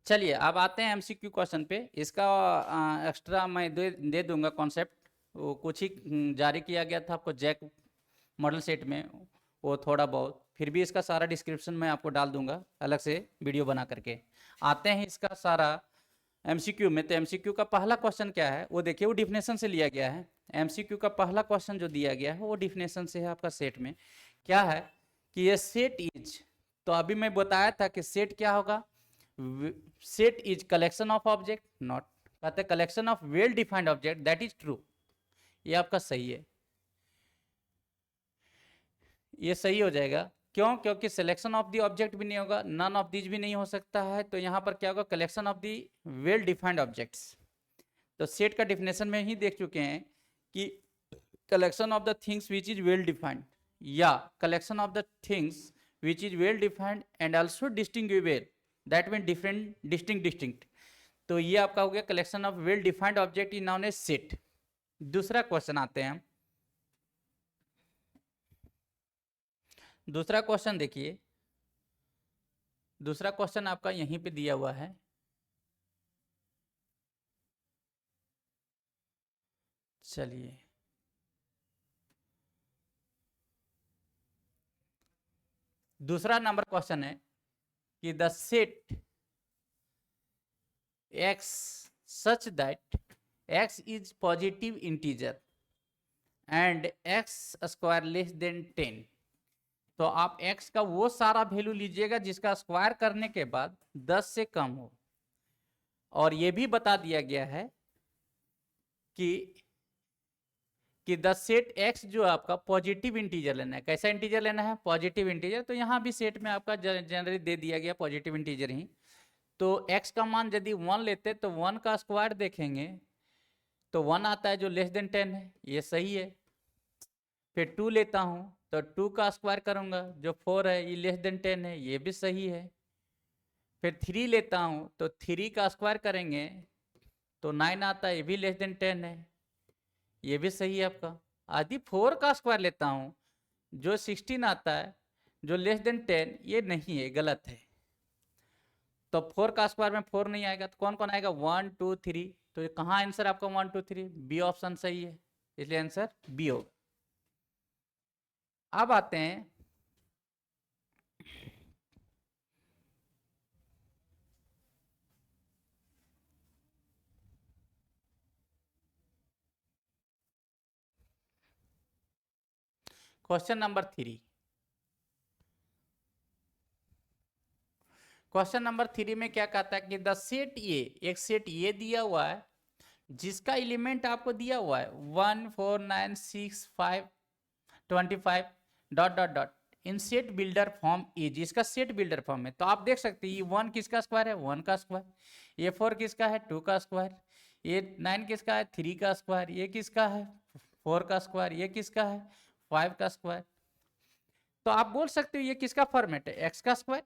चलिए अब आते हैं एमसीक्यू क्वेश्चन पे। इसका एक्स्ट्रा मैं दे दूंगा कॉन्सेप्ट। वो कुछ ही जारी किया गया था आपको जैक मॉडल सेट में, वो थोड़ा बहुत, फिर भी इसका सारा डिस्क्रिप्शन मैं आपको डाल दूंगा अलग से वीडियो बना करके। आते हैं इसका सारा एमसीक्यू में। तो एमसीक्यू का पहला क्वेश्चन क्या है वो देखिए, वो डिफिनेशन से लिया गया है। एमसीक्यू का पहला क्वेश्चन जो दिया गया है वो डिफिनेशन से है आपका। सेट में क्या है कि ये सेट इज, तो अभी मैं बताया था कि सेट क्या होगा, set is collection of object, not कहते collection of well defined object, that is true. ये आपका सही है, ये सही हो जाएगा। क्यों? क्योंकि सिलेक्शन ऑफ द ऑब्जेक्ट भी नहीं होगा, नन ऑफ दीज भी नहीं हो सकता है, तो यहां पर क्या होगा, collection of the well defined objects. तो सेट का डिफिनेशन में ही देख चुके हैं कि collection of the things which is well defined, या collection of the things which is well defined and also distinguishable, that mean different distinct. तो ये आपका हो गया collection of well defined object in known as set. दूसरा question आते हैं। दूसरा क्वेश्चन देखिए, दूसरा क्वेश्चन आपका यहीं पे दिया हुआ है। चलिए दूसरा नंबर क्वेश्चन है कि the set x such that x is positive integer and x square less than 10। तो आप x का वो सारा वैल्यू लीजिएगा जिसका स्क्वायर करने के बाद 10 से कम हो। और ये भी बता दिया गया है कि द सेट x जो आपका पॉजिटिव इंटीजर लेना है। कैसा इंटीजर लेना है? Positive integer. तो यहाँ भी सेट में आपका जनरली दे दिया गया पॉजिटिव इंटीजर ही। तो x का मान यदि 1 लेते तो 1 का स्क्वायर देखेंगे तो 1 आता है जो लेस देन 10 है, ये सही है। फिर 2 लेता हूँ तो 2 का स्क्वायर करूँगा जो 4 है, ये लेस देन 10 है, ये भी सही है। फिर 3 लेता हूँ तो 3 का स्क्वायर करेंगे तो 9 आता है, ये भी लेस देन 10 है, ये भी सही है आपका। यदि 4 का स्क्वायर लेता हूँ जो 16 आता है जो लेस देन 10, ये नहीं है, गलत है। तो 4 का स्क्वायर में 4 नहीं आएगा तो कौन कौन आएगा? 1 2 3। तो कहाँ आंसर आपका 1 2 3? बी ऑप्शन सही है, इसलिए आंसर बी होगा। अब आते हैं क्वेश्चन नंबर 3। क्वेश्चन नंबर 3 में क्या कहता है कि द सेट ए, एक सेट ये दिया हुआ है जिसका एलिमेंट आपको दिया हुआ है 1 4 9 6 5 25 dot dot dot in set builder form A, जिसका सेट बिल्डर फॉर्म है। तो आप देख सकते हैं ये 1 किसका स्क्वायर है? 1 का स्क्वायर। ये 4 किसका है? 2 का स्क्वायर। ये 9 किसका है? 3 का स्क्वायर। ये किसका है? 4 का स्क्वायर। ये किसका है? 5 का स्क्वायर। तो आप बोल सकते हो ये किसका फॉर्मेट है? एक्स का स्क्वायर।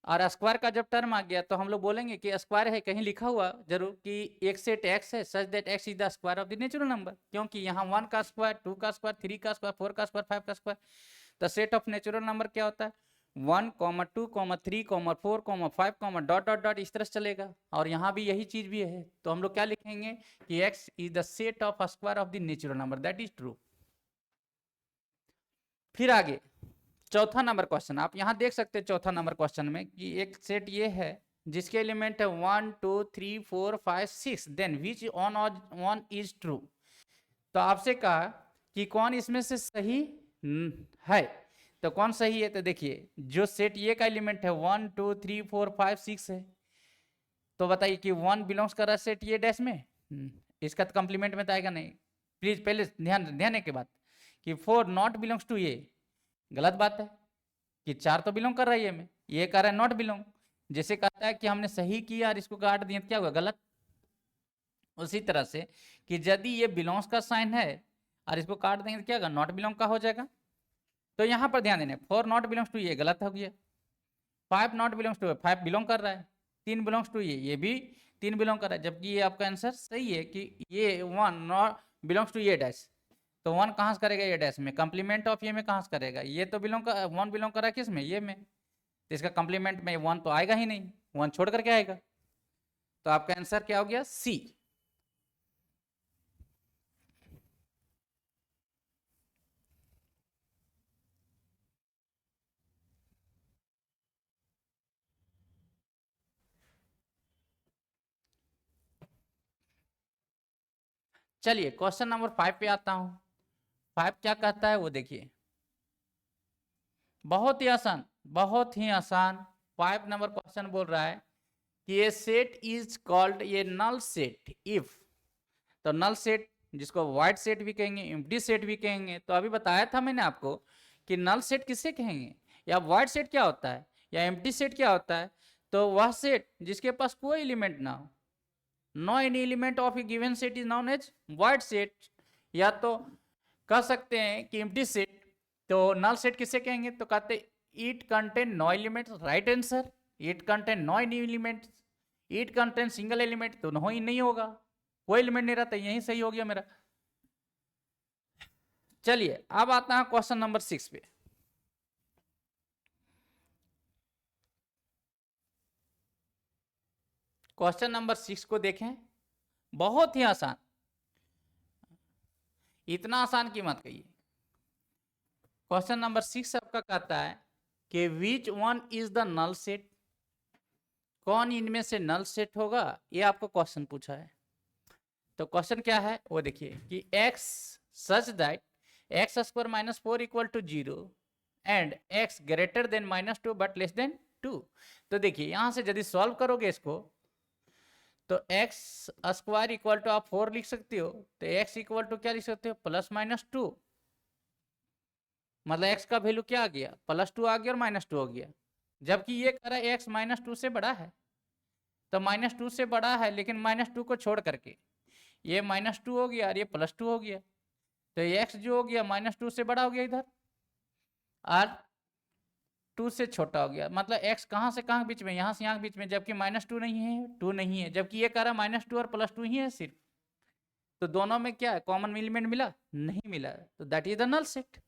और स्क्वायर का जब टर्म आ गया तो हम लोग बोलेंगे कि स्क्वायर है, कहीं लिखा हुआ जरूर कि एक सेट एक्स है such that x is the square of the natural number, क्योंकि यहाँ 1 का स्क्वायर, 2 का स्क्वायर, 3 का स्क्वायर, 4 का स्क्वायर, 5 का स्क्वायर। तो सेट ऑफ नेचुरल नंबर क्या होता है? 1 2 3 4 5 डॉट डॉट डॉट, इस तरह से चलेगा। और यहाँ भी यही चीज भी है, तो हम लोग क्या लिखेंगे कि x is the set of square of the natural number, that is true. फिर आगे चौथा नंबर क्वेश्चन आप यहां देख सकते हैं। चौथा नंबर क्वेश्चन में कि एक सेट ये है जिसके एलिमेंट है 1 2 3 4 5 6, then which one is true. तो आपसे कहा कि कौन इसमें से सही है, तो कौन सही है? तो देखिए जो सेट ये का एलिमेंट है 1 2 3 4 5 6 है, तो बताइए कि 1 बिलोंग्स कर रहा है सेट ये डैश में, इसका तो कंप्लीमेंट में तो आएगा नहीं। प्लीज पहले ध्यान ध्यान के बाद कि 4 नॉट बिलोंग्स टू ये, गलत बात है कि 4 तो बिलोंग कर रही है में, ये कह रहा है नॉट बिलोंग। जैसे कहता है कि हमने सही किया और इसको काट दिया, क्या हुआ? गलत। उसी तरह से कि यदि ये बिलोंग्स का साइन है और इसको काट देंगे तो क्या होगा? नॉट बिलोंग का हो जाएगा। तो यहां पर ध्यान देना, 4 नॉट बिलोंग्स टू ये गलत हो गया, 5 नॉट बिलोंग्स टू 5 बिलोंग कर रहा है, 3 बिलोंग्स टू ये भी 3 बिलोंग कर रहा है, जबकि ये आपका आंसर सही है कि ये 1 नॉट बिलोंग्स टू ये डैश। तो 1 कहां से करेगा? ये डैश में। कंप्लीमेंट ऑफ ये में कहां से करेगा? ये तो बिलोंग कर 1 बिलोंग कर रहा है किस में? ये में। तो इसका कंप्लीमेंट में 1 तो आएगा ही नहीं, 1 छोड़ करके आएगा, तो आपका आंसर क्या हो गया? सी। चलिए क्वेश्चन नंबर 5 पे आता हूं। 5 क्या कहता है वो देखिए, बहुत ही आसान, बहुत ही आसान। 5 नंबर क्वेश्चन बोल रहा है कि ये सेट इज कॉल्ड ये नल सेट इफ, तो नल सेट जिसको वाइड सेट भी कहेंगे, एम्प्टी सेट भी कहेंगे। तो अभी बताया था मैंने आपको कि नल सेट किससे कहेंगे, या वाइड सेट क्या होता है, या एम्प्टी सेट क्या होता है। तो वह सेट जिसके पास कोई एलिमेंट ना हो, no any element of a given set is known as void set, या तो कह सकते हैं कि एम्प्टी सेट। तो नल सेट किससे कहेंगे, तो कहते it contain no elements, right answer. It contain no any elements, it contain single element, तो नो ही नहीं होगा, कोई एलिमेंट नहीं रहता, यही सही हो गया मेरा। चलिए अब आता है क्वेश्चन नंबर 6 पे। क्वेश्चन नंबर 6 को देखें, बहुत ही आसान, इतना आसान की मत कहिए। क्वेश्चन नंबर 6 आपका कहता है कि which one is the null set, कौन इनमें से नल सेट होगा, ये आपको क्वेश्चन पूछा है। तो क्वेश्चन क्या है वो देखिए कि x such that x square minus 4 equal to 0 and x greater than -2 but less than 2। तो देखिए यहां से यदि सॉल्व करोगे इसको, तो x स्क्वायर इक्वल टू आप 4 लिख सकते हो, तो x इक्वल टू क्या लिख सकते हो, +-2। मतलब x का वैल्यू क्या आ गया, +2 आ गया और -2 हो गया। जबकि ये कह रहा है x -2 से बड़ा है, तो -2 से बड़ा है, लेकिन -2 को छोड़ करके ये -2 हो गया और ये +2 हो गया, तो ये x जो हो गया -2 से बड़ा हो गया इधर, और 2 से छोटा हो गया। मतलब x कहाँ से कहाँ बीच में, यहाँ से यहाँ बीच में, जबकि -2 नहीं है, 2 नहीं है, जबकि ये कह रहा है -2 और +2 ही है सिर्फ। तो दोनों में क्या है, कॉमन एलिमेंट मिला? नहीं मिला, तो that is the null set.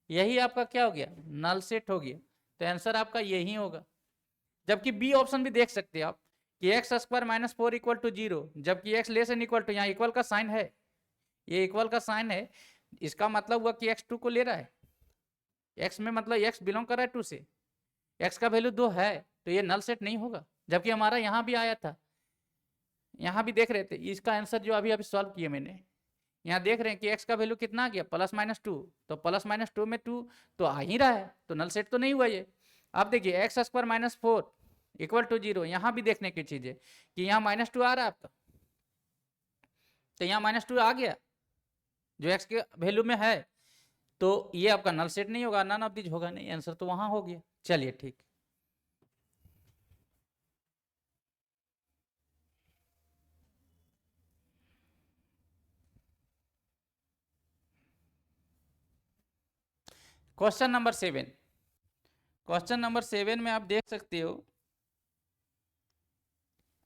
यही आपका क्या हो गया, नल सेट हो गया। तो आंसर आपका यही होगा। जबकि बी ऑप्शन भी देख सकते हैं आप कि x square minus 4 equal to 0, जबकि x less than equal to, यहाँ इक्वल का साइन है, ये इक्वल का साइन है, इसका मतलब हुआ कि एक्स 2 को ले रहा है। एक्स में मतलब एक्स बिलोंग कर रहा है 2 से, एक्स का वैल्यू 2 है, तो ये नल सेट नहीं होगा। जबकि हमारा यहाँ भी आया था, यहाँ भी देख रहे थे, इसका आंसर जो अभी अभी सॉल्व किया मैंने, यहाँ देख रहे हैं कि x का वैल्यू कितना आ गया, +-2, तो +-2 में 2 तो आ ही रहा है, तो नल सेट तो नहीं हुआ ये। अब देखिए एक्स स्क्वायर -4 इक्वल टू 0, यहाँ भी देखने की चीज है कि यहाँ -2 आ रहा है आपका, तो यहाँ -2 आ गया जो x के वैल्यू में है, तो ये आपका नल सेट नहीं होगा, नन ऑफ दिस होगा नहीं, आंसर तो वहां हो गया। चलिए ठीक। क्वेश्चन नंबर 7, क्वेश्चन नंबर 7 में आप देख सकते हो,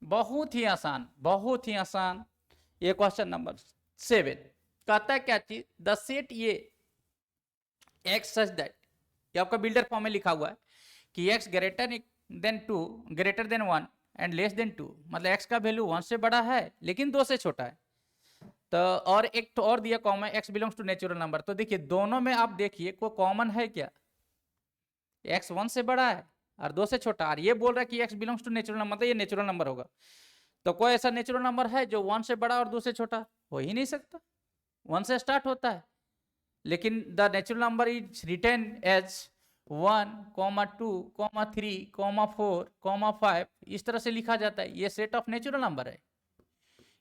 बहुत ही आसान, बहुत ही आसान। ये क्वेश्चन नंबर 7 कहता है क्या चीज, द सेट ये एक्स सच दैट, ये आपका बिल्डर फॉर्म में लिखा हुआ है कि x greater than 2, greater than 1 and less than 2, मतलब एक्स का वैल्यू 1 से बड़ा है लेकिन 2 से छोटा है। तो और एक तो और दिया common, x belongs to natural number. तो देखिए दोनों में आप देखिए कोई कॉमन है क्या, एक्स 1 से बड़ा है और 2 से छोटा, और ये बोल रहा है कि x belongs to natural number, मतलब ये नेचुरल नंबर होगा। तो कोई ऐसा नेचुरल नंबर है जो 1 से बड़ा और 2 से छोटा, हो ही नहीं सकता, 1 से स्टार्ट होता है। लेकिन the natural number is written as 1, 2, 3, 4, 5, इस तरह से लिखा जाता है। ये सेट ऑफ नेचुरल नंबर है,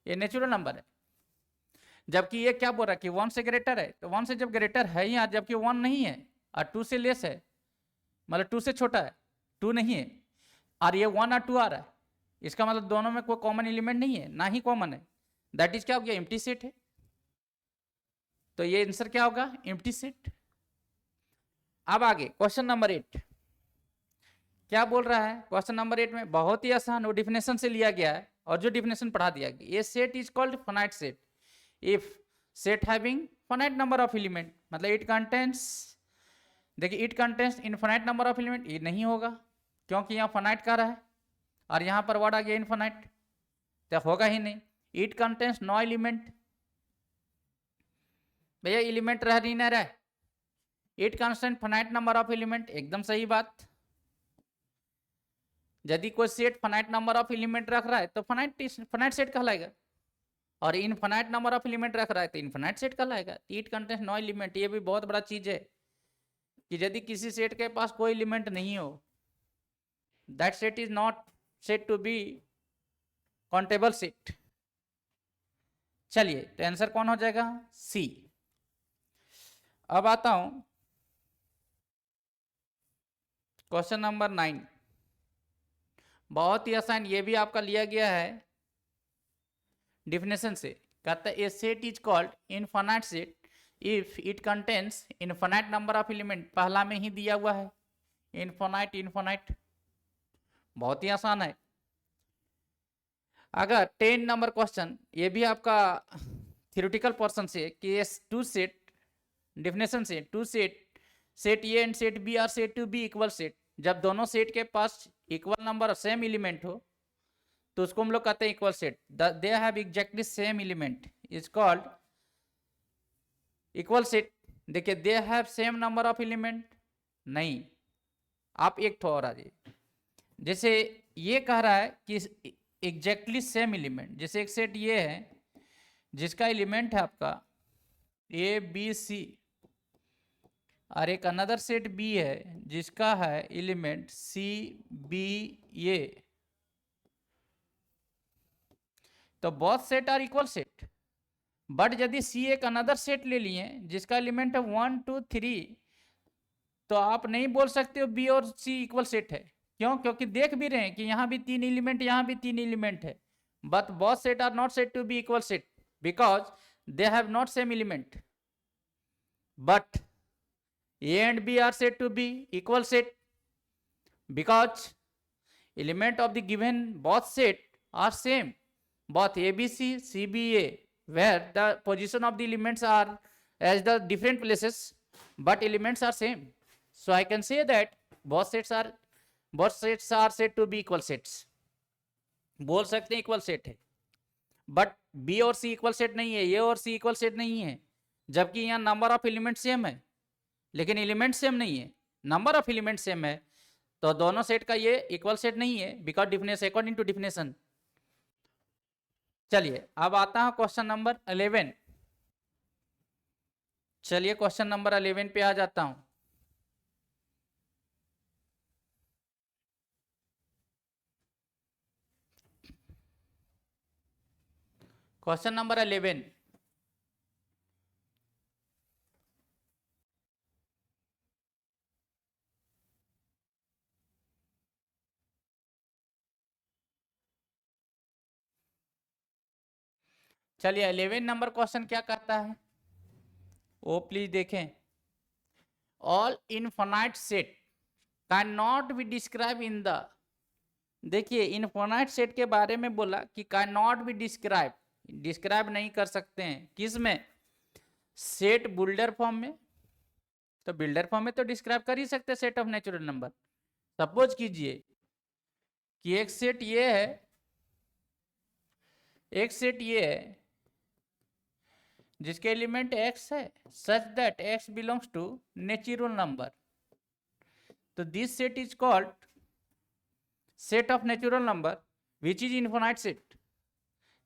ये नेचुरल नंबर है। जबकि ये क्या बोल रहा है कि 1 से ग्रेटर है, तो 1 से जब ग्रेटर है यहाँ, जबकि 1 नहीं है, और 2 से लेस है, मतलब 2 से छोटा है, 2 नहीं है, और ये 1 और 2 आ रहा है, इसका मतलब दोनों में कोई कॉमन एलिमेंट नहीं है, ना ही कॉमन है, दैट इज क्या हो गया, एम्प्टी सेट है। तो ये आंसर क्या होगा, एम्प्टी सेट। अब आगे क्वेश्चन नंबर 8 क्या बोल रहा है, क्वेश्चन नंबर 8 में बहुत ही आसान, वो डिफिनेशन से लिया गया है और जो डिफिनेशन पढ़ा दिया गया, ये set is called finite set if set having finite number of element, मतलब इट कंटेंस, देखिए it contains infinite number of element, ये नहीं होगा। क्योंकि यहाँ फाइनाइट कह रहा है और यहाँ पर वर्ड आ गया इनफाइनाइट, तो होगा ही नहीं। इट कंटेन्स नो एलिमेंट, भैया एलिमेंट रह नहीं रहा है। It contains finite number of element, एकदम सही बात। यदि कोई set finite number of element रख रहा है तो फाइनाइट सेट कहलाएगा, और इनफाइनाइट नंबर ऑफ एलिमेंट रख रहा है तो इनफाइनाइट सेट कहलाएगा। इट कंटेन्स नो एलिमेंट, ये भी बहुत बड़ा चीज है कि यदि किसी सेट के पास कोई एलिमेंट नहीं हो, that set is not set to be countable set. चलिए, तो आंसर कौन हो जाएगा? सी। अब आता हूं क्वेश्चन नंबर 9, बहुत ही आसान, ये भी आपका लिया गया है डिफिनेशन से। कहता है a set is called infinite set if it contains infinite number of element, पहला में ही दिया हुआ है इनफाइनाइट इनफाइनाइट, बहुत ही आसान है। अगर 10 नंबर क्वेश्चन, ये भी आपका थ्योरेटिकल पोर्शन से कि टू सेट डिफिनेशन से, two set A and set B are said to be equal set, जब दोनों सेट के पास equal number of same element हो तो उसको हम लोग कहते हैं equal set. They have exactly same element is called equal set. देखिए, they have same number of element नहीं, आप एक ठो और आ जाइए। जैसे ये कह रहा है कि एग्जैक्टली सेम एलिमेंट, जैसे एक सेट ये है जिसका एलिमेंट है आपका ए बी सी, और एक अनदर सेट बी है जिसका है एलिमेंट सी बी ए, तो both set are equal set. But यदि सी एक अनदर सेट ले लिए जिसका एलिमेंट है 1 2 3, तो आप नहीं बोल सकते हो बी और सी इक्वल सेट है। क्यों? क्योंकि देख भी रहे हैं कि यहाँ भी 3 एलिमेंट, यहाँ भी 3 एलिमेंट है, but both set are not set to be equal set because they have not same element. But A and B are said to be equal set because element of the given both set are same, both ABC, CBA, where the position of the elements are as the different places, but elements are same. So I can say that both sets are said to be equal sets. बोल सकते हैं equal set है, but B और C equal set नहीं है, A और C equal set नहीं है, जबकि यहाँ नंबर ऑफ एलिमेंट सेम है लेकिन एलिमेंट सेम नहीं है। नंबर ऑफ एलिमेंट सेम है तो दोनों सेट का ये इक्वल सेट नहीं है because definition according to definition. चलिए, अब आता है क्वेश्चन नंबर 11। चलिए क्वेश्चन नंबर 11 पे आ जाता हूं। क्वेश्चन नंबर 11, चलिए 11 नंबर क्वेश्चन क्या कहता है वो प्लीज देखें। All infinite set can not be describe in the, देखिए इनफाइनाइट सेट के बारे में बोला कि कैन नॉट बी डिस्क्राइब नहीं कर सकते हैं, किस में? सेट बिल्डर फॉर्म में। तो बिल्डर फॉर्म में तो डिस्क्राइब कर ही सकते set of natural number. Suppose कीजिए कि एक सेट ये है, एक सेट ये है जिसके एलिमेंट x है such that x belongs to natural number, तो this set is called set of natural number which is infinite set.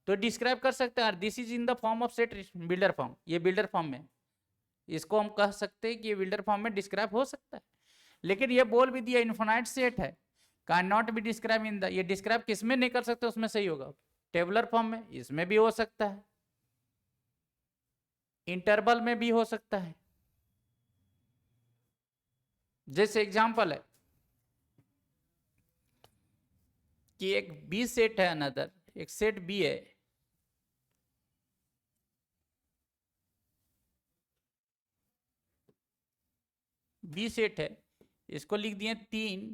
तो डिस्क्राइब कर सकते हैं, this is in the form of set builder form, ये builder form में, इसको हम कह सकते हैं कि ये बिल्डर फॉर्म में डिस्क्राइब हो सकता है। लेकिन ये बोल भी दिया इनफाइनाइट सेट है, can not be describe in the, ये डिस्क्राइब किस में नहीं कर सकते उसमें सही होगा, टेबुलर फॉर्म में, इसमें भी हो सकता है, इंटरवल में भी हो सकता है। जैसे एग्जांपल है कि एक बी सेट है, अनदर एक सेट बी है, बी सेट है, इसको लिख दिए 3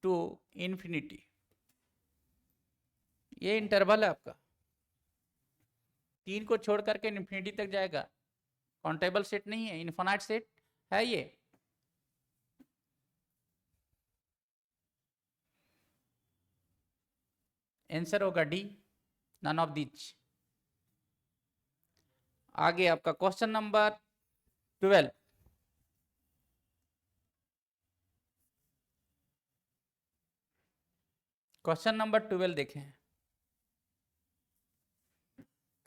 टू इंफिनिटी, ये इंटरवल है आपका, 3 को छोड़ करके इंफिनिटी तक जाएगा, काउंटेबल सेट नहीं है, इनफाइनाइट सेट है ये। आंसर होगा डी, नन ऑफ दीज। आगे आपका क्वेश्चन नंबर 12। क्वेश्चन नंबर 12 देखें,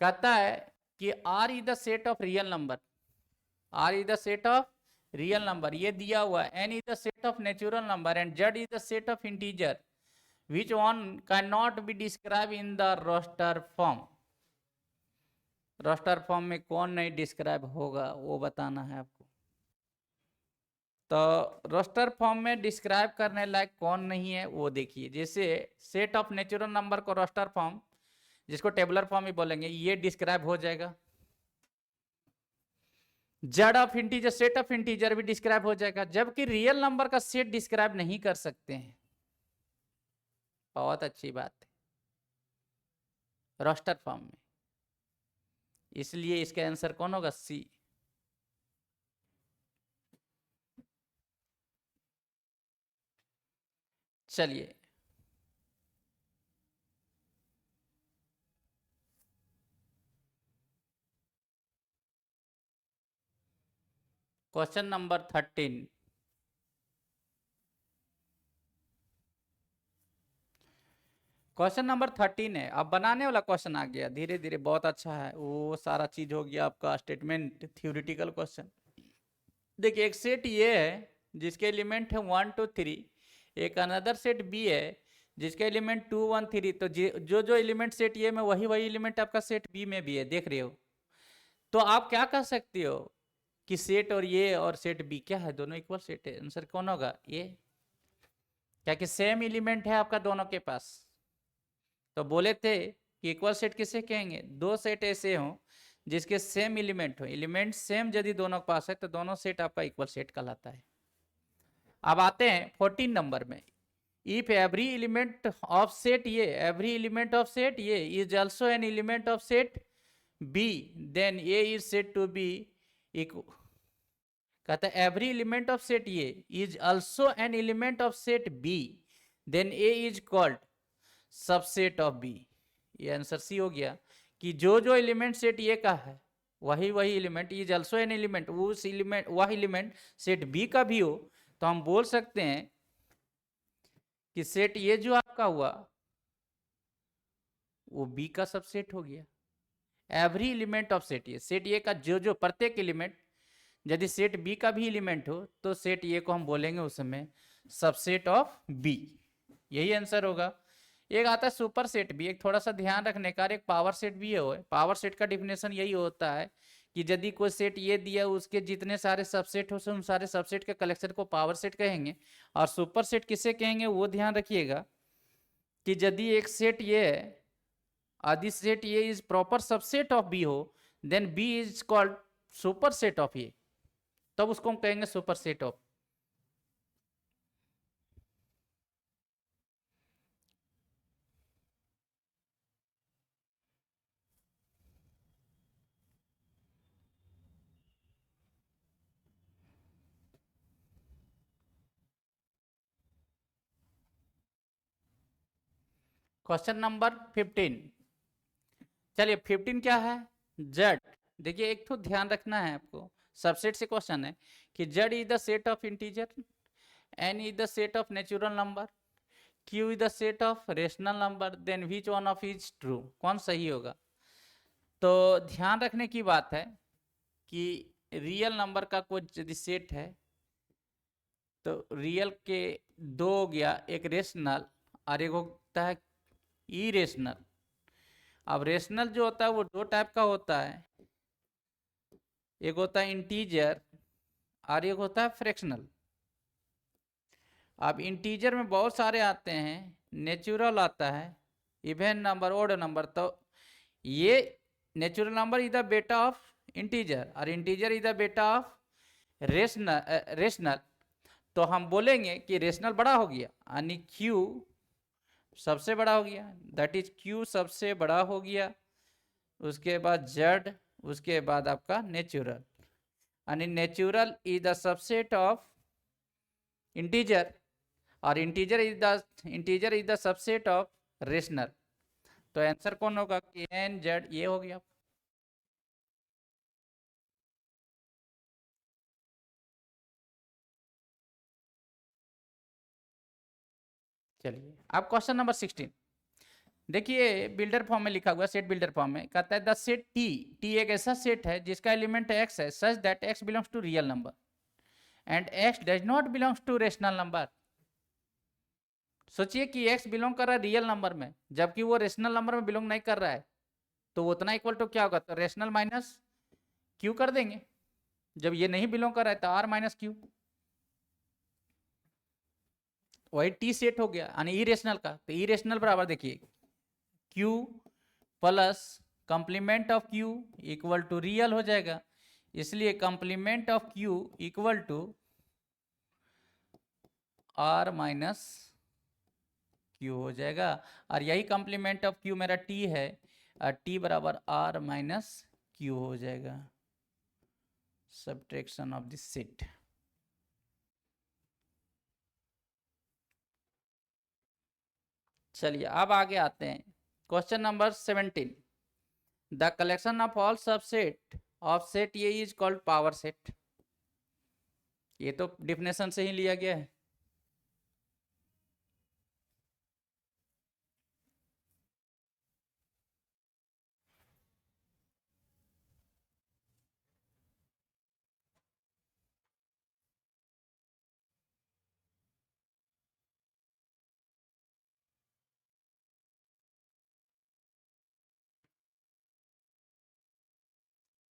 कहता है कि R is the set of real number, R is the set of real number, ये दिया हुआ है। N is the set of natural number and Z is the set of integer which one can not be describe in the roster form. Roster form में कौन नहीं describe होगा वो बताना है आपको। तो रोस्टर फॉर्म में डिस्क्राइब करने लायक कौन नहीं है वो देखिए। जैसे सेट ऑफ नेचुरल नंबर को रोस्टर फॉर्म, जिसको टेबुलर फॉर्म ही बोलेंगे, ये डिस्क्राइब हो जाएगा। Z of integer, set of integer भी डिस्क्राइब हो जाएगा, जबकि रियल नंबर का सेट डिस्क्राइब नहीं कर सकते हैं। बहुत अच्छी बात है, रोस्टर फॉर्म में, इसलिए इसका आंसर कौन होगा? सी। चलिए क्वेश्चन नंबर 13। क्वेश्चन नंबर 13 है, अब बनाने वाला क्वेश्चन आ गया धीरे धीरे, बहुत अच्छा है। वो सारा चीज हो गया आपका स्टेटमेंट थ्योरेटिकल क्वेश्चन। देखिए एक सेट ये है जिसके एलिमेंट है 1 2 3, एक अनदर सेट बी है जिसके एलिमेंट 2 1 3। तो जो जो एलिमेंट सेट ये में वही वही एलिमेंट आपका सेट बी में भी है, देख रहे हो। तो आप क्या कह सकते हो कि सेट और ये और सेट बी क्या है? दोनों इक्वल सेट है। आंसर कौन होगा? ये, क्या कि सेम एलिमेंट है आपका दोनों के पास। तो बोले थे कि इक्वल सेट किसे कहेंगे? दो सेट ऐसे हों जिसके सेम एलिमेंट हो, एलिमेंट सेम यदि दोनों के पास है तो दोनों सेट आपका इक्वल सेट कहलाता है। अब आते हैं 14 नंबर में। If every element of set ये, एवरी एलिमेंट ऑफ सेट ये is also an element of set B, then A is set to be equal. कहता है एवरी एलिमेंट ऑफ सेट ये is also an element of set B, then A is called subset of B. ये answer C हो गया कि जो जो element set A का है वही वही element is also an element, उस एलिमेंट वह एलिमेंट सेट बी का भी हो तो हम बोल सकते हैं कि सेट ए जो आपका हुआ वो बी का सबसेट हो गया। Every element of set A, set A का जो जो प्रत्येक एलिमेंट यदि सेट बी का भी एलिमेंट हो तो सेट ए को हम बोलेंगे उस समय सबसेट ऑफ बी। यही आंसर होगा। एक आता है सुपर सेट भी, एक थोड़ा सा ध्यान रखने का, एक पावर सेट भी है। पावर सेट का डिफिनेशन यही होता है कि यदि कोई सेट ये दिया उसके जितने सारे सबसेट हो उन सारे सबसेट के कलेक्शन को पावर सेट कहेंगे। और सुपर सेट किसे कहेंगे वो ध्यान रखिएगा कि यदि एक सेट ये है, आदि सेट ये is proper subset of B हो, then B is called superset of A, तब उसको हम कहेंगे superset of. Question number 15। चलिए 15 क्या है? जेड। देखिए एक तो ध्यान रखना है आपको, सबसेट से क्वेश्चन है कि Z is the set of integer, N is the set of natural number, Q is the set of rational number, then which one of is true. कौन सही होगा? तो ध्यान रखने की बात है कि रियल नंबर का कोई यदि सेट है तो रियल के दो हो गया, एक रेशनल और एक होता है इरेशनल। अब रेशनल जो होता है वो दो टाइप का होता है, एक होता है इंटीजर और एक होता है फ्रैक्शनल। अब इंटीजर में बहुत सारे आते हैं, नेचुरल आता है, इवन नंबर, ओड नंबर। तो ये नेचुरल नंबर इज द बेटा ऑफ इंटीजर और इंटीजर इज द बेटा ऑफ रेशनल। तो हम बोलेंगे कि रेशनल बड़ा हो गया यानी क्यू सबसे बड़ा हो गया, दैट इज क्यू सबसे बड़ा हो गया। उसके बाद जेड, उसके बाद आपका नेचुरल, यानी natural is the subset of integer और integer is the subset of rational. तो आंसर कौन होगा? के एन जेड, ये हो गया। चलिए अब क्वेश्चन नंबर 16 देखिए, बिल्डर फॉर्म में लिखा हुआ, सेट बिल्डर फॉर्म में कहता है द सेट टी, टी एक ऐसा सेट है जिसका एलिमेंट एक्स है such that x belongs to real number and x does not belongs to rational number. सोचिए कि एक्स बिलोंग कर रहा है रियल नंबर में, जबकि वो रेशनल नंबर में बिलोंग नहीं कर रहा है, तो वो उतना इक्वल टू क्या होगा? तो रेशनल माइनस क्यू कर देंगे। जब ये नहीं बिलोंग कर रहा है तो आर माइनस क्यू, वही टी सेट हो गया यानी इरेशनल का। तो इरेशनल बराबर देखिए Q plus complement of Q equal to real हो जाएगा, इसलिए complement of Q equal to R minus Q हो जाएगा। और यही कंप्लीमेंट ऑफ क्यू मेरा टी है, और टी बराबर आर माइनस क्यू हो जाएगा, सब्ट्रैक्शन ऑफ दिस सेट। चलिए अब आगे आते हैं, question number 17 the collection of all subset of set A is called power set. ये तो डिफिनेशन से ही लिया गया है।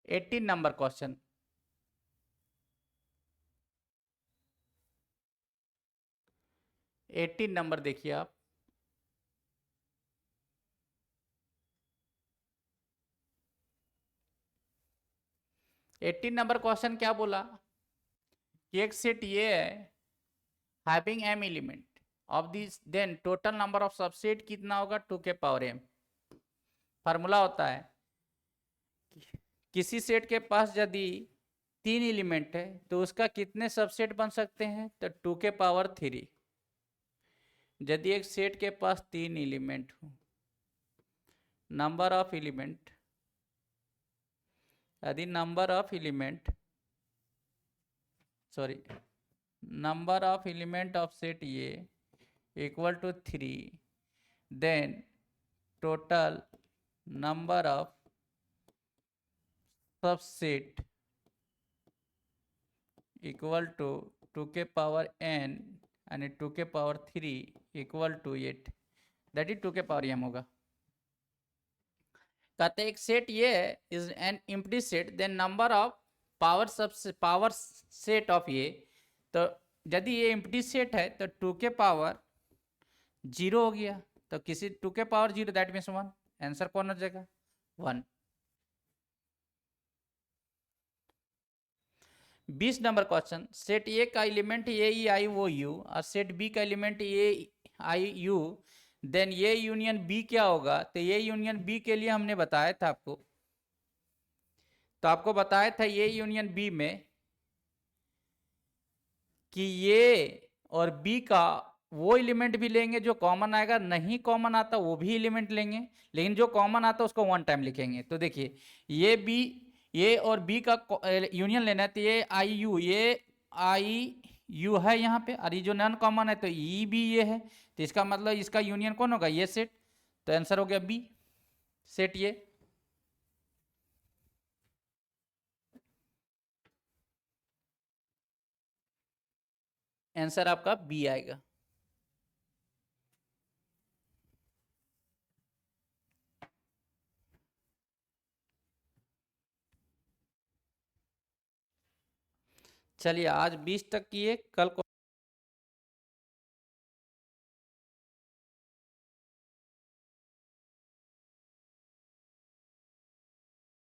Eighteen number question, eighteen number देखिए आप, एटीन नंबर क्वेश्चन क्या बोला कि एक सेट ये है having M element of this, then total number of subset कितना होगा? 2 के पावर एम। फार्मूला होता है किसी सेट के पास यदि 3 एलिमेंट है तो उसका कितने सबसेट बन सकते हैं? तो 2 के पावर 3। यदि एक सेट के पास 3 एलिमेंट हो, नंबर ऑफ एलिमेंट, यदि number of element sorry number of element of set ये equal to 3, then total number of subset equal to 2 के पावर n यानी 2 के power 3 equal to 8, that is 2 के पावर m होगा। कहते एक सेट ये is an empty set, then number of power set of ये, तो यदि ये एम्प्टी सेट है तो 2 के पावर 0 हो गया, तो किसी 2 के पावर 0 दैट मीन्स 1, आंसर कौन हो जाएगा? 1। 20 नंबर क्वेश्चन, सेट ए का element A E I O U और सेट बी का element A I U, then ये यूनियन बी क्या होगा? तो ये यूनियन बी के लिए हमने बताया था आपको, तो आपको बताया था ये यूनियन बी में कि ये और बी का वो एलिमेंट भी लेंगे जो कॉमन आएगा, नहीं कॉमन आता वो भी एलिमेंट लेंगे, लेकिन जो कॉमन आता उसको वन टाइम लिखेंगे। तो देखिए ये बी, ये और बी का यूनियन लेना है, तो ये आई यू है यहाँ पे, और ये जो नॉन कॉमन है तो ई भी ये है, तो इसका मतलब इसका यूनियन कौन होगा? ये सेट। तो आंसर हो गया बी सेट ये। आंसर आपका बी आएगा। चलिए आज 20 तक किए, कल